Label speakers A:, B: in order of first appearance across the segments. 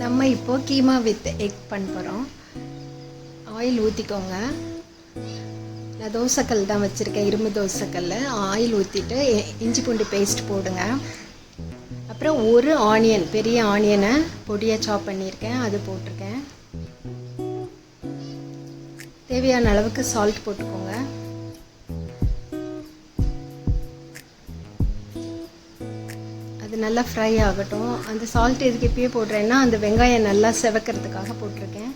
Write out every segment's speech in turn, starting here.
A: நம்ம இப்போ keema with egg பண்ண போகிறோம். ஆயில் ஊற்றிக்கோங்க. நான் தோசைக்கல் தான் வச்சுருக்கேன், இரும்பு தோசைக்கல். ஆயில் ஊற்றிட்டு இஞ்சி பூண்டு பேஸ்ட் போடுங்க. அப்புறம் ஒரு ஆனியன், பெரிய ஆனியனை பொடியாக சாப் பண்ணியிருக்கேன், அது போட்டிருக்கேன். தேவையான அளவுக்கு சால்ட் போட்டுக்கோங்க. அது நல்லா ஃப்ரை ஆகட்டும். அந்த சால்ட் எதுக்கு இப்பயே போடுறேன்னா அந்த வெங்காயம் நல்லா செவக்கிறதுக்காக போட்டிருக்கேன்.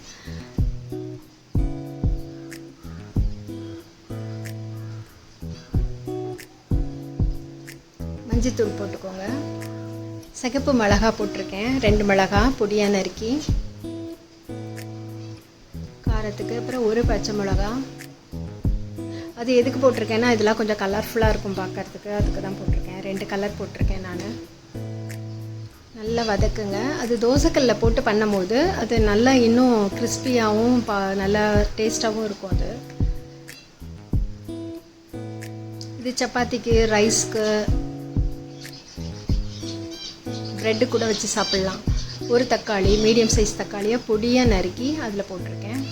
A: மஞ்சத்தூள் போட்டுக்கோங்க. சிகப்பு மிளகா போட்டிருக்கேன், 2 மிளகா பொடியாக நறுக்கி காரத்துக்கு. அப்புறம் ஒரு பச்சை மிளகா. அது எதுக்கு போட்டிருக்கேன்னா இதெல்லாம் கொஞ்சம் கலர்ஃபுல்லாக இருக்கும் பார்க்கறதுக்கு, அதுக்கு தான் போட்டிருக்கேன். 2 கலர் போட்டிருக்கேன் நான். நல்லா வதக்குங்க. அது தோசைக்கல்ல போட்டு பண்ணும்போது அது நல்லா இன்னும் கிறிஸ்பியாகவும் நல்லா டேஸ்ட்டாகவும் இருக்கும். அது இது சப்பாத்திக்கு, ரைஸ்க்கு, ப்ரெட்டு கூட வச்சு சாப்பிட்லாம். ஒரு தக்காளி, மீடியம் சைஸ் தக்காளியை பொடியாக நறுக்கி அதில் போட்டிருக்கேன்.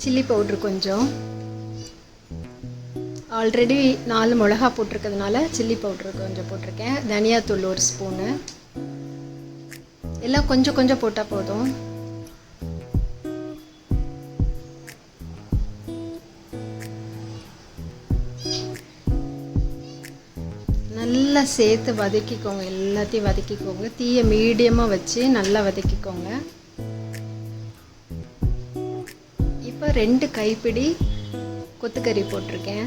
A: சில்லி பவுட்ரு கொஞ்சம். ஆல்ரெடி 4 மிளகா போட்டிருக்கிறதுனால சில்லி பவுட்ரு கொஞ்சம் போட்டிருக்கேன். தனியாத்தூள் 1 ஸ்பூனு. எல்லாம் கொஞ்சம் கொஞ்சம் போட்டால் போதும். நல்லா சேர்த்து வதக்கிக்கோங்க. எல்லாத்தையும் வதக்கிக்கோங்க. தீயை மீடியமாக வச்சு நல்லா வதக்கிக்கோங்க. இப்போ 2 கைப்பிடி கொத்துக்கறி போட்டிருக்கேன்.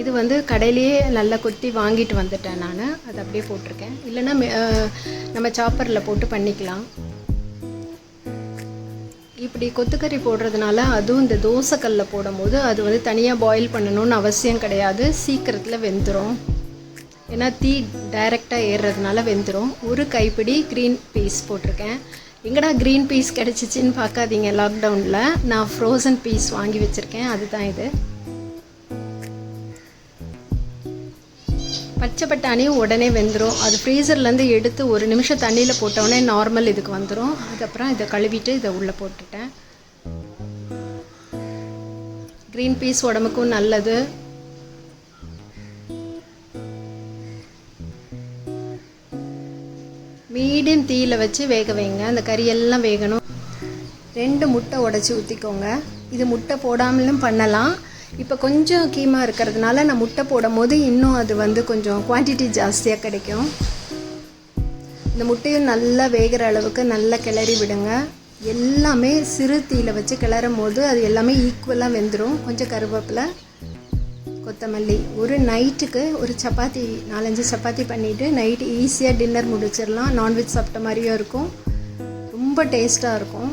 A: இது வந்து கடையிலேயே நல்லா கொத்தி வாங்கிட்டு வந்துட்டேன் நான். அது அப்படியே போட்டிருக்கேன். இல்லைன்னா நம்ம சாப்பரில் போட்டு பண்ணிக்கலாம். இப்படி கொத்துக்கறி போடுறதுனால அதுவும் இந்த தோசைக்கல்ல போடும்போது அது வந்து தனியாக பாயில் பண்ணணும்னு அவசியம் கிடையாது. சீக்கிரத்தில் வெந்துடும். ஏன்னா தீ டைரெக்டாக ஏறுறதுனால வெந்துடும். ஒரு கைப்பிடி க்ரீன் பீஸ் போட்டிருக்கேன். எங்கடா க்ரீன் பீஸ் கிடச்சிச்சின்னு பார்க்காதீங்க. லாக்டவுனில் நான் ஃப்ரோசன் பீஸ் வாங்கி வச்சுருக்கேன், அதுதான் இது. பச்சை பட்டாணியும் உடனே வெந்துடும். அது ஃப்ரீசர்லேருந்து எடுத்து 1 நிமிஷம் தண்ணியில் போட்டோடனே நார்மல் இதுக்கு வந்துடும். அதுக்கப்புறம் இதை கழுவிட்டு இதை உள்ளே போட்டுட்டேன். க்ரீன் பீஸ் உடம்புக்கும் நல்லது. மீடியம் தீயில் வச்சு வேக வைங்க. அந்த கறியெல்லாம் வேகணும். 2 முட்டை உடச்சி ஊற்றிக்கோங்க. இது முட்டை போடாமலும் பண்ணலாம். இப்போ கொஞ்சம் கீமா இருக்கிறதுனால நான் முட்டை போடும் போது இன்னும் அது வந்து கொஞ்சம் குவான்டிட்டி ஜாஸ்தியாக கிடைக்கும். இந்த முட்டையும் நல்லா வேகிற அளவுக்கு நல்லா கிளறி விடுங்க. எல்லாமே சிறு தீயில் வச்சு கிளறும் போது அது எல்லாமே ஈக்குவலாக வெந்துடும். கொஞ்சம் கருவேப்பிலை, கொத்தமல்லி. ஒரு நைட்டுக்கு ஒரு சப்பாத்தி 4-5 சப்பாத்தி பண்ணிவிட்டு நைட்டு ஈஸியாக டின்னர் முடிச்சிடலாம். நான்வெஜ் சாப்பிட்ட மாதிரியும் இருக்கும், ரொம்ப டேஸ்ட்டாக இருக்கும்.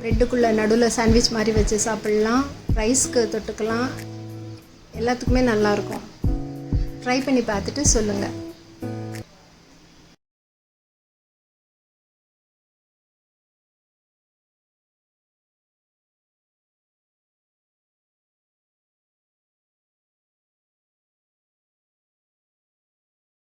A: ப்ரெட்டுக்குள்ளே நடுவில் சாண்ட்விச் மாதிரி வச்சு சாப்பிட்லாம், ரைஸ்க்கு தொட்டுக்கலாம், எல்லாத்துக்குமே நல்லாயிருக்கும். ட்ரை பண்ணி பார்த்துட்டு சொல்லுங்கள்.